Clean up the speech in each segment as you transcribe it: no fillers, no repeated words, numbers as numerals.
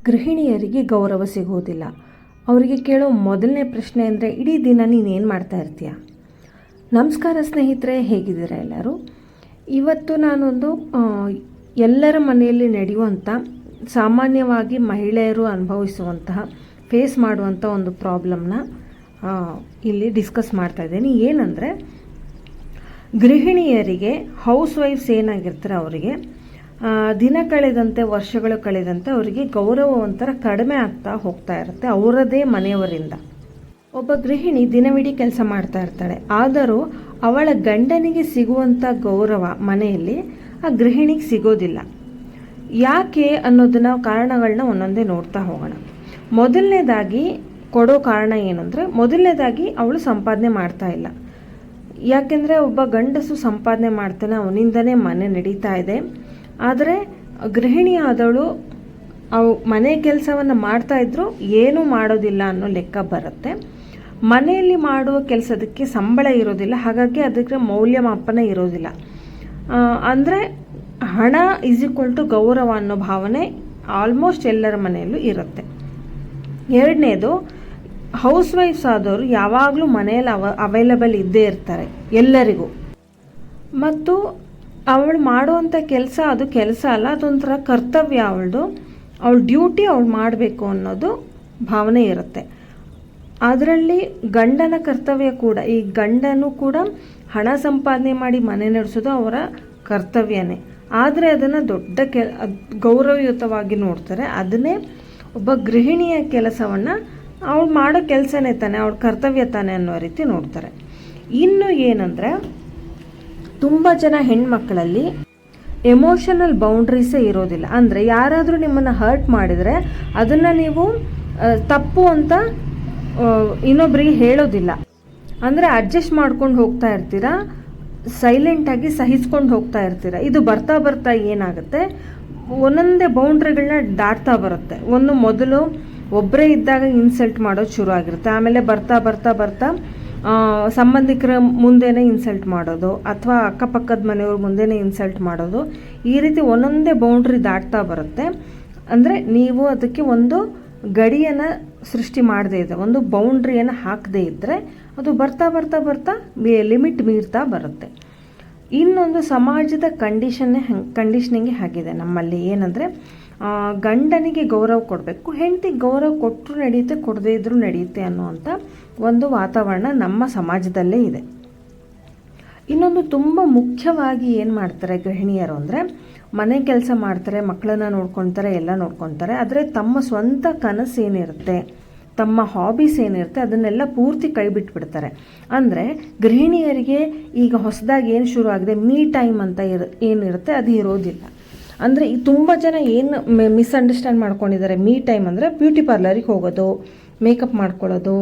ಗೃಹಿಣಿಯರಿಗೆ ಗೌರವ ಸಿಗುವುದಿಲ್ಲ. ಅವರಿಗೆ ಕೇಳೋ ಮೊದಲನೇ ಪ್ರಶ್ನೆ ಅಂದರೆ, ಇಡೀ ದಿನ ನೀನೇನು ಮಾಡ್ತಾ ಇರ್ತೀಯ? ನಮಸ್ಕಾರ ಸ್ನೇಹಿತರೆ, ಹೇಗಿದ್ದೀರಾ ಎಲ್ಲರೂ? ಇವತ್ತು ನಾನೊಂದು ಎಲ್ಲರ ಮನೆಯಲ್ಲಿ ನಡೆಯುವಂಥ, ಸಾಮಾನ್ಯವಾಗಿ ಮಹಿಳೆಯರು ಅನುಭವಿಸುವಂತಹ, ಫೇಸ್ ಮಾಡುವಂಥ ಒಂದು ಪ್ರಾಬ್ಲಮ್ನ ಇಲ್ಲಿ ಡಿಸ್ಕಸ್ ಮಾಡ್ತಾ ಇದ್ದೀನಿ. ಏನಂದರೆ, ಗೃಹಿಣಿಯರಿಗೆ, ಹೌಸ್ ವೈಫ್ಸ್ ಏನಾಗಿರ್ತಾರೆ ಅವರಿಗೆ ದಿನ ಕಳೆದಂತೆ, ವರ್ಷಗಳು ಕಳೆದಂತೆ ಅವರಿಗೆ ಗೌರವ ಒಂಥರ ಕಡಿಮೆ ಆಗ್ತಾ ಹೋಗ್ತಾ ಇರುತ್ತೆ ಅವರದೇ ಮನೆಯವರಿಂದ. ಒಬ್ಬ ಗೃಹಿಣಿ ದಿನವಿಡೀ ಕೆಲಸ ಮಾಡ್ತಾ ಇರ್ತಾಳೆ, ಆದರೂ ಅವಳ ಗಂಡನಿಗೆ ಸಿಗುವಂಥ ಗೌರವ ಮನೆಯಲ್ಲಿ ಆ ಗೃಹಿಣಿಗೆ ಸಿಗೋದಿಲ್ಲ. ಯಾಕೆ ಅನ್ನೋದನ್ನ ಕಾರಣಗಳನ್ನ ಒಂದೊಂದೇ ನೋಡ್ತಾ ಹೋಗೋಣ. ಮೊದಲನೇದಾಗಿ ಕೊಡೋ ಕಾರಣ ಏನು ಅಂದರೆ, ಮೊದಲನೇದಾಗಿ ಅವಳು ಸಂಪಾದನೆ ಮಾಡ್ತಾ ಇಲ್ಲ. ಯಾಕೆಂದರೆ ಒಬ್ಬ ಗಂಡಸು ಸಂಪಾದನೆ ಮಾಡ್ತಾನೆ, ಅವನಿಂದನೇ ಮನೆ ನಡೀತಾ ಇದೆ. ಆದರೆ ಗೃಹಿಣಿ ಆದವಳು ಮನೆ ಕೆಲಸವನ್ನು ಮಾಡ್ತಾಯಿದ್ರು ಏನೂ ಮಾಡೋದಿಲ್ಲ ಅನ್ನೋ ಲೆಕ್ಕ ಬರುತ್ತೆ. ಮನೆಯಲ್ಲಿ ಮಾಡುವ ಕೆಲಸದಕ್ಕೆ ಸಂಬಳ ಇರೋದಿಲ್ಲ, ಹಾಗಾಗಿ ಅದಕ್ಕೆ ಮೌಲ್ಯಮಾಪನ ಇರೋದಿಲ್ಲ. ಅಂದರೆ ಹಣ ಈಸ್ ಈಕ್ವಲ್ ಟು ಗೌರವ ಅನ್ನೋ ಭಾವನೆ ಆಲ್ಮೋಸ್ಟ್ ಎಲ್ಲರ ಮನೆಯಲ್ಲೂ ಇರುತ್ತೆ. ಎರಡನೇದು, ಹೌಸ್ ವೈಫ್ಸ್ ಆದವರು ಯಾವಾಗಲೂ ಮನೆಯಲ್ಲಿ ಅವೈಲಬಲ್ ಇದ್ದೇ ಇರ್ತಾರೆ ಎಲ್ಲರಿಗೂ. ಮತ್ತು ಅವಳು ಮಾಡುವಂಥ ಕೆಲಸ ಅದು ಕೆಲಸ ಅಲ್ಲ, ಅದೊಂಥರ ಕರ್ತವ್ಯ ಅವಳದು. ಅವಳ ಡ್ಯೂಟಿ ಅವಳು ಮಾಡಬೇಕು ಅನ್ನೋದು ಭಾವನೆ ಇರುತ್ತೆ. ಅದರಲ್ಲಿ ಗಂಡನ ಕರ್ತವ್ಯ ಕೂಡ, ಈ ಗಂಡನೂ ಕೂಡ ಹಣ ಸಂಪಾದನೆ ಮಾಡಿ ಮನೆ ನಡೆಸೋದು ಅವರ ಕರ್ತವ್ಯನೇ. ಆದರೆ ಅದನ್ನು ದೊಡ್ಡ ಗೌರವಯುತವಾಗಿ ನೋಡ್ತಾರೆ. ಅದನ್ನೇ ಒಬ್ಬ ಗೃಹಿಣಿಯ ಕೆಲಸವನ್ನು ಅವಳು ಮಾಡೋ ಕೆಲಸನೇ ತಾನೆ, ಅವಳ ಕರ್ತವ್ಯ ತಾನೆ ಅನ್ನೋ ರೀತಿ ನೋಡ್ತಾರೆ. ಇನ್ನು ಏನಂದರೆ, ತುಂಬ ಜನ ಹೆಣ್ಮಕ್ಕಳಲ್ಲಿ ಎಮೋಷನಲ್ ಬೌಂಡ್ರೀಸೇ ಇರೋದಿಲ್ಲ. ಅಂದರೆ ಯಾರಾದರೂ ನಿಮ್ಮನ್ನು ಹರ್ಟ್ ಮಾಡಿದರೆ ಅದನ್ನು ನೀವು ತಪ್ಪು ಅಂತ ಇನ್ನೊಬ್ಬರಿಗೆ ಹೇಳೋದಿಲ್ಲ. ಅಂದರೆ ಅಡ್ಜಸ್ಟ್ ಮಾಡ್ಕೊಂಡು ಹೋಗ್ತಾ ಇರ್ತೀರಾ, ಸೈಲೆಂಟಾಗಿ ಸಹಿಸ್ಕೊಂಡು ಹೋಗ್ತಾ ಇರ್ತೀರ. ಇದು ಬರ್ತಾ ಬರ್ತಾ ಏನಾಗುತ್ತೆ, ಒಂದೊಂದೇ ಬೌಂಡ್ರಿಗಳನ್ನ ದಾಟ್ತಾ ಬರುತ್ತೆ. ಮೊದಲು ಒಬ್ಬರೇ ಇದ್ದಾಗ ಇನ್ಸಲ್ಟ್ ಮಾಡೋದು ಶುರು ಆಗಿರುತ್ತೆ. ಆಮೇಲೆ ಬರ್ತಾ ಬರ್ತಾ ಬರ್ತಾ ಸಂಬಂಧಿಕರ ಮುಂದೆನೇ ಇನ್ಸಲ್ಟ್ ಮಾಡೋದು, ಅಥವಾ ಅಕ್ಕಪಕ್ಕದ ಮನೆಯವ್ರ ಮುಂದೆನೇ ಇನ್ಸಲ್ಟ್ ಮಾಡೋದು. ಈ ರೀತಿ ಒಂದೊಂದೇ ಬೌಂಡ್ರಿ ದಾಟ್ತಾ ಬರುತ್ತೆ. ಅಂದರೆ ನೀವು ಅದಕ್ಕೆ ಒಂದು ಗಡಿಯನ್ನು ಸೃಷ್ಟಿ ಮಾಡದೇ ಇದ್ದರೆ, ಒಂದು ಬೌಂಡ್ರಿಯನ್ನು ಹಾಕದೇ ಇದ್ದರೆ ಅದು ಬರ್ತಾ ಬರ್ತಾ ಬರ್ತಾ ಲಿಮಿಟ್ ಮೀರ್ತಾ ಬರುತ್ತೆ. ಇನ್ನೊಂದು, ಸಮಾಜದ ಕಂಡೀಷನಿಂಗ್ ಆಗಿದೆ ನಮ್ಮಲ್ಲಿ. ಏನಂದರೆ, ಗಂಡನಿಗೆ ಗೌರವ ಕೊಡಬೇಕು, ಹೆಂಡತಿಗೆ ಗೌರವ ಕೊಟ್ಟರು ನಡೆಯುತ್ತೆ, ಕೊಡದೇ ಇದ್ರೂ ನಡೆಯುತ್ತೆ ಅನ್ನುವಂಥ ಒಂದು ವಾತಾವರಣ ನಮ್ಮ ಸಮಾಜದಲ್ಲೇ ಇದೆ. ಇನ್ನೊಂದು, ತುಂಬ ಮುಖ್ಯವಾಗಿ ಏನು ಮಾಡ್ತಾರೆ ಗೃಹಿಣಿಯರು ಅಂದರೆ, ಮನೆ ಕೆಲಸ ಮಾಡ್ತಾರೆ, ಮಕ್ಕಳನ್ನ ನೋಡ್ಕೊತಾರೆ, ಎಲ್ಲ ನೋಡ್ಕೊತಾರೆ. ಆದರೆ ತಮ್ಮ ಸ್ವಂತ ಕನಸು ಏನಿರುತ್ತೆ, ತಮ್ಮ ಹಾಬೀಸ್ ಏನಿರುತ್ತೆ ಅದನ್ನೆಲ್ಲ ಪೂರ್ತಿ ಕೈ ಬಿಟ್ಬಿಡ್ತಾರೆ. ಅಂದರೆ ಗೃಹಿಣಿಯರಿಗೆ ಈಗ ಹೊಸದಾಗಿ ಏನು ಶುರು ಆಗಿದೆ, ಮೀ ಟೈಮ್ ಅಂತ ಏನಿರುತ್ತೆ ಅದು ಇರೋದಿಲ್ಲ. ಅಂದರೆ ಈ ತುಂಬ ಜನ ಏನು ಮಿಸ್ಅಂಡರ್ಸ್ಟ್ಯಾಂಡ್ ಮಾಡ್ಕೊಂಡಿದ್ದಾರೆ. ಮೀ ಟೈಮ್ ಅಂದರೆ ಬ್ಯೂಟಿ ಪಾರ್ಲರಿಗೆ ಹೋಗೋದು, ಮೇಕಪ್ ಮಾಡ್ಕೊಳ್ಳೋದು,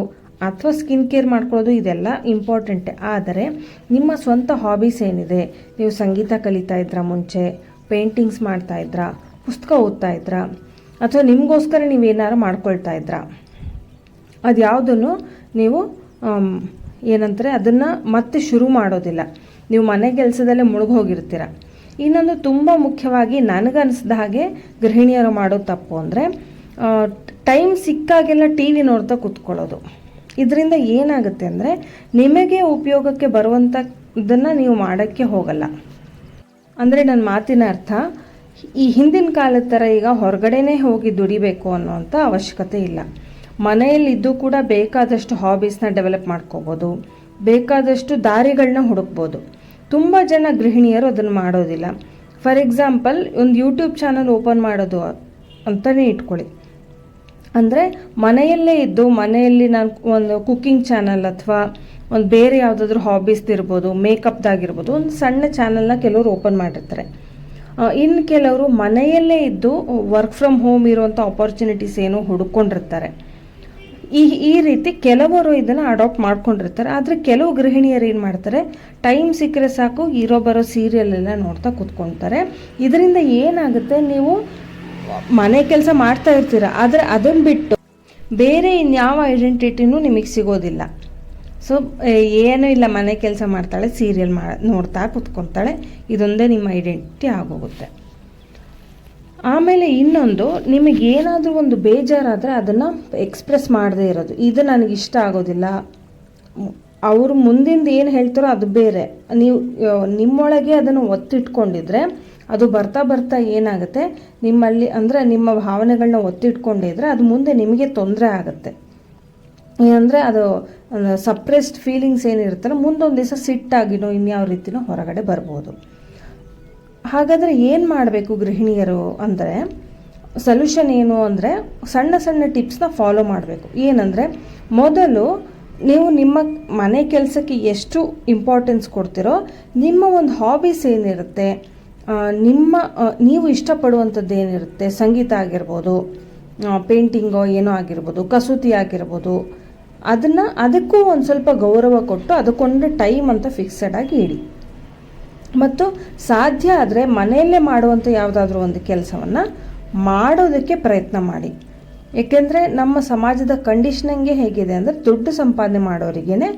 ಅಥವಾ ಸ್ಕಿನ್ ಕೇರ್ ಮಾಡ್ಕೊಳ್ಳೋದು, ಇದೆಲ್ಲ ಇಂಪಾರ್ಟೆಂಟೇ. ಆದರೆ ನಿಮ್ಮ ಸ್ವಂತ ಹಾಬೀಸ್ ಏನಿದೆ, ನೀವು ಸಂಗೀತ ಕಲಿತಾ ಇದ್ರಾ, ಮುಂಚೆ ಪೇಂಟಿಂಗ್ಸ್ ಮಾಡ್ತಾ ಇದ್ರಾ, ಪುಸ್ತಕ ಓದ್ತಾ ಇದ್ರಾ, ಅಥವಾ ನಿಮಗೋಸ್ಕರ ನೀವೇನಾರು ಮಾಡ್ಕೊಳ್ತಾ ಇದ್ರಾ, ಅದು ಯಾವುದನ್ನು ನೀವು ಏನಂತಾರೆ ಅದನ್ನು ಮತ್ತೆ ಶುರು ಮಾಡೋದಿಲ್ಲ. ನೀವು ಮನೆ ಕೆಲಸದಲ್ಲೇ ಮುಳುಗೋಗಿರ್ತೀರ. ಇನ್ನೊಂದು, ತುಂಬ ಮುಖ್ಯವಾಗಿ ನನಗನ್ನಿಸಿದ ಹಾಗೆ ಗೃಹಿಣಿಯರು ಮಾಡೋ ತಪ್ಪು ಅಂದರೆ, ಟೈಮ್ ಸಿಕ್ಕಾಗೆಲ್ಲ ಟಿ ವಿ ನೋಡ್ತಾ ಕೂತ್ಕೊಳ್ಳೋದು. ಇದರಿಂದ ಏನಾಗುತ್ತೆ ಅಂದರೆ, ನಿಮಗೆ ಉಪಯೋಗಕ್ಕೆ ಬರುವಂಥದ್ದನ್ನು ನೀವು ಮಾಡೋಕ್ಕೆ ಹೋಗಲ್ಲ. ಅಂದರೆ ನನ್ನ ಮಾತಿನ ಅರ್ಥ, ಈ ಹಿಂದಿನ ಕಾಲದ ಥರ ಈಗ ಹೊರಗಡೆನೇ ಹೋಗಿ ದುಡಿಬೇಕು ಅನ್ನೋವಂಥ ಅವಶ್ಯಕತೆ ಇಲ್ಲ. ಮನೆಯಲ್ಲಿದ್ದು ಕೂಡ ಬೇಕಾದಷ್ಟು ಹಾಬೀಸ್ನ ಡೆವಲಪ್ ಮಾಡ್ಕೋಬೋದು, ಬೇಕಾದಷ್ಟು ದಾರಿಗಳನ್ನ ಹುಡುಕ್ಬೋದು. ತುಂಬ ಜನ ಗೃಹಿಣಿಯರು ಅದನ್ನು ಮಾಡೋದಿಲ್ಲ. ಫಾರ್ ಎಕ್ಸಾಂಪಲ್, ಒಂದು ಯೂಟ್ಯೂಬ್ ಚಾನಲ್ ಓಪನ್ ಮಾಡೋದು ಅಂತಲೇ ಇಟ್ಕೊಳ್ಳಿ. ಅಂದರೆ ಮನೆಯಲ್ಲೇ ಇದ್ದು, ಮನೆಯಲ್ಲಿ ನಾನು ಒಂದು ಕುಕ್ಕಿಂಗ್ ಚಾನಲ್ ಅಥವಾ ಒಂದು ಬೇರೆ ಯಾವುದಾದ್ರೂ ಹಾಬೀಸ್ದಿರ್ಬೋದು, ಮೇಕಪ್ದಾಗಿರ್ಬೋದು, ಒಂದು ಸಣ್ಣ ಚಾನಲ್ನ ಕೆಲವರು ಓಪನ್ ಮಾಡಿರ್ತಾರೆ. ಇನ್ನು ಕೆಲವರು ಮನೆಯಲ್ಲೇ ಇದ್ದು ವರ್ಕ್ ಫ್ರಮ್ ಹೋಮ್ ಇರುವಂಥ ಆಪರ್ಚುನಿಟೀಸ್ ಏನೋ ಹುಡುಕೊಂಡಿರ್ತಾರೆ. ಈ ರೀತಿ ಕೆಲವರು ಇದನ್ನು ಅಡಾಪ್ಟ್ ಮಾಡ್ಕೊಂಡಿರ್ತಾರೆ. ಆದರೆ ಕೆಲವು ಗೃಹಿಣಿಯರು ಏನು ಮಾಡ್ತಾರೆ, ಟೈಮ್ ಸಿಕ್ಕರೆ ಸಾಕು ಇರೋ ಬರೋ ಸೀರಿಯಲ್ ಎಲ್ಲ ನೋಡ್ತಾ ಕೂತ್ಕೊಳ್ತಾರೆ. ಇದರಿಂದ ಏನಾಗುತ್ತೆ, ನೀವು ಮನೆ ಕೆಲಸ ಮಾಡ್ತಾ ಇರ್ತೀರ, ಆದರೆ ಅದನ್ನು ಬಿಟ್ಟು ಬೇರೆ ಇನ್ಯಾವ ಐಡೆಂಟಿಟಿನೂ ನಿಮಗೆ ಸಿಗೋದಿಲ್ಲ. ಸೊ ಏನೂ ಇಲ್ಲ, ಮನೆ ಕೆಲಸ ಮಾಡ್ತಾಳೆ, ಸೀರಿಯಲ್ ನೋಡ್ತಾ ಕೂತ್ಕೊತಾಳೆ, ಇದೊಂದೇ ನಿಮ್ಮ ಐಡೆಂಟಿಟಿ ಆಗೋಗುತ್ತೆ. ಆಮೇಲೆ ಇನ್ನೊಂದು, ನಿಮಗೇನಾದರೂ ಒಂದು ಬೇಜಾರಾದರೆ ಅದನ್ನು ಎಕ್ಸ್ಪ್ರೆಸ್ ಮಾಡದೇ ಇರೋದು. ಇದು ನನಗೆ ಇಷ್ಟ ಆಗೋದಿಲ್ಲ, ಅವರು ಮುಂದಿಂದ ಏನು ಹೇಳ್ತಾರೋ ಅದು ಬೇರೆ, ನೀವು ನಿಮ್ಮೊಳಗೆ ಅದನ್ನು ಒತ್ತಿಟ್ಕೊಂಡಿದ್ರೆ ಅದು ಬರ್ತಾ ಬರ್ತಾ ಏನಾಗುತ್ತೆ, ನಿಮ್ಮಲ್ಲಿ ಅಂದರೆ ನಿಮ್ಮ ಭಾವನೆಗಳನ್ನ ಒತ್ತಿಟ್ಕೊಂಡಿದ್ರೆ ಅದು ಮುಂದೆ ನಿಮಗೆ ತೊಂದರೆ ಆಗುತ್ತೆ. ಏನಂದರೆ ಅದು ಸಪ್ರೆಸ್ಡ್ ಫೀಲಿಂಗ್ಸ್ ಏನಿರುತ್ತಲ್ಲ, ಮುಂದೊಂದು ದಿವಸ ಸಿಟ್ಟಾಗಿನೋ ಇನ್ಯಾವ ರೀತಿನೋ ಹೊರಗಡೆ ಬರ್ಬೋದು. ಹಾಗಾದರೆ ಏನು ಮಾಡಬೇಕು ಗೃಹಿಣಿಯರು ಅಂದರೆ, ಸೊಲ್ಯೂಷನ್ ಏನು ಅಂದರೆ ಸಣ್ಣ ಸಣ್ಣ ಟಿಪ್ಸ್ನ ಫಾಲೋ ಮಾಡಬೇಕು. ಏನಂದರೆ, ಮೊದಲು ನೀವು ನಿಮ್ಮ ಮನೆ ಕೆಲಸಕ್ಕೆ ಎಷ್ಟು ಇಂಪಾರ್ಟೆನ್ಸ್ ಕೊಡ್ತೀರೋ, ನಿಮ್ಮ ಒಂದು ಹಾಬೀಸ್ ಏನಿರುತ್ತೆ, ನೀವು ಇಷ್ಟಪಡುವಂಥದ್ದು ಏನಿರುತ್ತೆ, ಸಂಗೀತ ಆಗಿರ್ಬೋದು, ಪೇಂಟಿಂಗೋ ಏನೋ ಆಗಿರ್ಬೋದು, ಕಸೂತಿ ಆಗಿರ್ಬೋದು, ಅದಕ್ಕೂ ಒಂದು ಸ್ವಲ್ಪ ಗೌರವ ಕೊಟ್ಟು ಅದಕ್ಕೊಂದು ಟೈಮ್ ಅಂತ ಫಿಕ್ಸೆಡ್ ಆಗಿ ಇಡಿ. ಮತ್ತು ಸಾಧ್ಯ ಆದರೆ ಮನೆಯಲ್ಲೇ ಮಾಡುವಂಥ ಯಾವುದಾದ್ರೂ ಒಂದು ಕೆಲಸವನ್ನು ಮಾಡೋದಕ್ಕೆ ಪ್ರಯತ್ನ ಮಾಡಿ. ಏಕೆಂದರೆ ನಮ್ಮ ಸಮಾಜದ ಕಂಡೀಷನಿಂಗೇ ಹೇಗಿದೆ ಅಂದರೆ, ದುಡ್ಡು ಸಂಪಾದನೆ ಮಾಡೋರಿಗೇ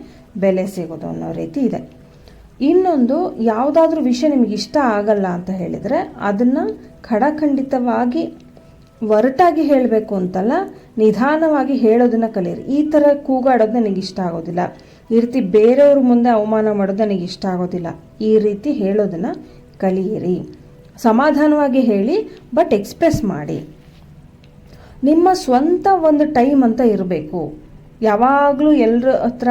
ಬೆಲೆ ಸಿಗೋದು ಅನ್ನೋ ರೀತಿ ಇದೆ. ಇನ್ನೊಂದು, ಯಾವುದಾದ್ರೂ ವಿಷಯ ನಿಮಗೆ ಇಷ್ಟ ಆಗಲ್ಲ ಅಂತ ಹೇಳಿದರೆ ಅದನ್ನು ಖಡಾಖಂಡಿತವಾಗಿ ಒರಟಾಗಿ ಹೇಳಬೇಕು ಅಂತಲ್ಲ, ನಿಧಾನವಾಗಿ ಹೇಳೋದನ್ನು ಕಲೀರಿ. ಈ ಥರ ಕೂಗಾಡೋದು ನನಗೆ ಇಷ್ಟ ಆಗೋದಿಲ್ಲ, ಈ ರೀತಿ ಬೇರೆಯವ್ರ ಮುಂದೆ ಅವಮಾನ ಮಾಡೋದು ನನಗೆ ಇಷ್ಟ ಆಗೋದಿಲ್ಲ, ಈ ರೀತಿ ಹೇಳೋದನ್ನು ಕಲಿಯಿರಿ. ಸಮಾಧಾನವಾಗಿ ಹೇಳಿ, ಬಟ್ ಎಕ್ಸ್ಪ್ರೆಸ್ ಮಾಡಿ. ನಿಮ್ಮ ಸ್ವಂತ ಒಂದು ಟೈಮ್ ಅಂತ ಇರಬೇಕು. ಯಾವಾಗಲೂ ಎಲ್ಲರ ಹತ್ರ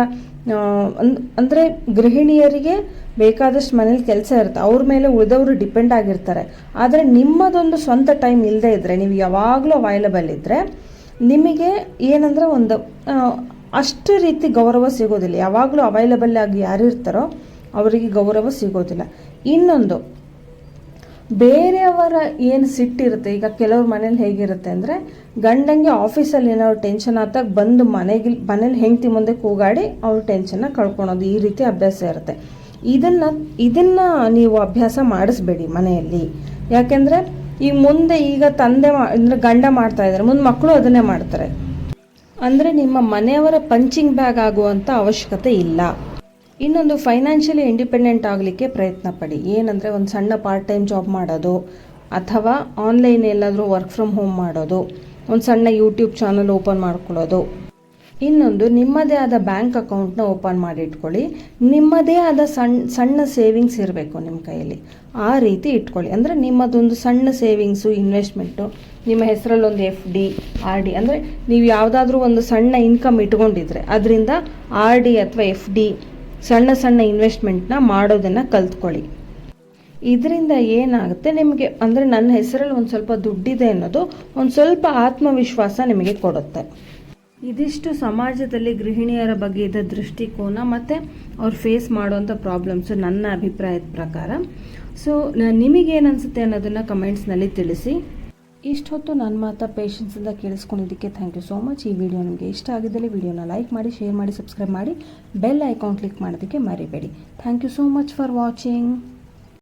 ಅಂದರೆ ಗೃಹಿಣಿಯರಿಗೆ ಬೇಕಾದಷ್ಟು ಮನೇಲಿ ಕೆಲಸ ಇರುತ್ತೆ, ಅವ್ರ ಮೇಲೆ ಉಳಿದವರು ಡಿಪೆಂಡ್ ಆಗಿರ್ತಾರೆ. ಆದರೆ ನಿಮ್ಮದೊಂದು ಸ್ವಂತ ಟೈಮ್ ಇಲ್ಲದೆ ಇದ್ದರೆ, ನೀವು ಯಾವಾಗಲೂ ಅವೈಲಬಲ್ ಇದ್ದರೆ, ನಿಮಗೆ ಏನಂದರೆ ಒಂದು ಅಷ್ಟು ರೀತಿ ಗೌರವ ಸಿಗೋದಿಲ್ಲ. ಯಾವಾಗಲೂ ಅವೈಲಬಲ್ ಆಗಿ ಯಾರು ಇರ್ತಾರೋ ಅವರಿಗೆ ಗೌರವ ಸಿಗೋದಿಲ್ಲ. ಇನ್ನೊಂದು, ಬೇರೆಯವರ ಏನು ಸಿಟ್ಟಿರುತ್ತೆ, ಈಗ ಕೆಲವ್ರ ಮನೇಲಿ ಹೇಗಿರುತ್ತೆ ಅಂದರೆ, ಗಂಡಂಗೆ ಆಫೀಸಲ್ಲಿ ಏನಾದ್ರು ಟೆನ್ಷನ್ ಆದಾಗ ಬಂದು ಮನೇಲಿ ಹೆಂಡತಿ ಮುಂದೆ ಕೂಗಾಡಿ ಅವ್ರ ಟೆನ್ಷನ್ನ ಕಳ್ಕೊಳೋದು, ಈ ರೀತಿ ಅಭ್ಯಾಸ ಇರುತ್ತೆ. ಇದನ್ನು ನೀವು ಅಭ್ಯಾಸ ಮಾಡಿಸ್ಬೇಡಿ ಮನೆಯಲ್ಲಿ. ಯಾಕೆಂದರೆ ಈಗ ತಂದೆ ಅಂದರೆ ಗಂಡ ಮಾಡ್ತಾ ಇದ್ದಾರೆ, ಮುಂದೆ ಮಕ್ಕಳು ಅದನ್ನೇ ಮಾಡ್ತಾರೆ. ಅಂದರೆ ನಿಮ್ಮ ಮನೆಯವರ ಪಂಚಿಂಗ್ ಬ್ಯಾಗ್ ಆಗುವಂಥ ಅವಶ್ಯಕತೆ ಇಲ್ಲ. ಇನ್ನೊಂದು, ಫೈನಾನ್ಷಿಯಲಿ ಇಂಡಿಪೆಂಡೆಂಟ್ ಆಗಲಿಕ್ಕೆ ಪ್ರಯತ್ನ ಪಡಿ. ಏನಂದರೆ, ಒಂದು ಸಣ್ಣ ಪಾರ್ಟ್ ಟೈಮ್ ಜಾಬ್ ಮಾಡೋದು, ಅಥವಾ ಆನ್ಲೈನ್ ಎಲ್ಲಾದರೂ ವರ್ಕ್ ಫ್ರಮ್ ಹೋಮ್ ಮಾಡೋದು, ಒಂದು ಸಣ್ಣ ಯೂಟ್ಯೂಬ್ ಚಾನಲ್ ಓಪನ್ ಮಾಡ್ಕೊಳ್ಳೋದು. ಇನ್ನೊಂದು, ನಿಮ್ಮದೇ ಆದ ಬ್ಯಾಂಕ್ ಅಕೌಂಟ್ನ ಓಪನ್ ಮಾಡಿ ಇಟ್ಕೊಳ್ಳಿ. ನಿಮ್ಮದೇ ಆದ ಸಣ್ಣ ಸೇವಿಂಗ್ಸ್ ಇರಬೇಕು ನಿಮ್ಮ ಕೈಯಲ್ಲಿ, ಆ ರೀತಿ ಇಟ್ಕೊಳ್ಳಿ. ಅಂದರೆ ನಿಮ್ಮದೊಂದು ಸಣ್ಣ ಸೇವಿಂಗ್ಸು, ಇನ್ವೆಸ್ಟ್ಮೆಂಟು, ನಿಮ್ಮ ಹೆಸರಲ್ಲಿ ಒಂದು FD RD, ಅಂದರೆ ನೀವು ಯಾವುದಾದ್ರೂ ಒಂದು ಸಣ್ಣ ಇನ್ಕಮ್ ಇಟ್ಕೊಂಡಿದ್ರೆ ಅದರಿಂದ RD ಅಥವಾ FD, ಸಣ್ಣ ಸಣ್ಣ ಇನ್ವೆಸ್ಟ್ಮೆಂಟ್ನ ಮಾಡೋದನ್ನು ಕಲ್ತ್ಕೊಳ್ಳಿ. ಇದರಿಂದ ಏನಾಗುತ್ತೆ, ನಿಮಗೆ ಅಂದರೆ ನನ್ನ ಹೆಸರಲ್ಲಿ ಒಂದು ಸ್ವಲ್ಪ ದುಡ್ಡಿದೆ ಅನ್ನೋದು ಒಂದು ಸ್ವಲ್ಪ ಆತ್ಮವಿಶ್ವಾಸ ನಿಮಗೆ ಕೊಡುತ್ತೆ. ಇದಿಷ್ಟು ಸಮಾಜದಲ್ಲಿ ಗೃಹಿಣಿಯರ ಬಗ್ಗೆ ಇದ್ದ ದೃಷ್ಟಿಕೋನ ಮತ್ತು ಅವ್ರು ಫೇಸ್ ಮಾಡುವಂಥ ಪ್ರಾಬ್ಲಮ್ಸು ನನ್ನ ಅಭಿಪ್ರಾಯದ ಪ್ರಕಾರ. ಸೊ ನಿಮಗೇನು ಅನಿಸುತ್ತೆ ಅನ್ನೋದನ್ನು ಕಮೆಂಟ್ಸ್ನಲ್ಲಿ ತಿಳಿಸಿ. ಇಷ್ಟೊತ್ತು ನನ್ನ ಮಾತಾ ಪೇಷನ್ಸಿಂದ ಕೇಳಿಸ್ಕೊಂಡಿದ್ದಕ್ಕೆ ಥ್ಯಾಂಕ್ ಯು ಸೋ ಮಚ್. ಈ ವಿಡಿಯೋ ನಿಮಗೆ ಇಷ್ಟ ಆಗಿದ್ದಲ್ಲಿ ವಿಡಿಯೋನ ಲೈಕ್ ಮಾಡಿ, ಶೇರ್ ಮಾಡಿ, ಸಬ್ಸ್ಕ್ರೈಬ್ ಮಾಡಿ, ಬೆಲ್ ಐಕಾನ್ ಕ್ಲಿಕ್ ಮಾಡೋದಕ್ಕೆ ಮರಿಬೇಡಿ. Thank you so much for watching.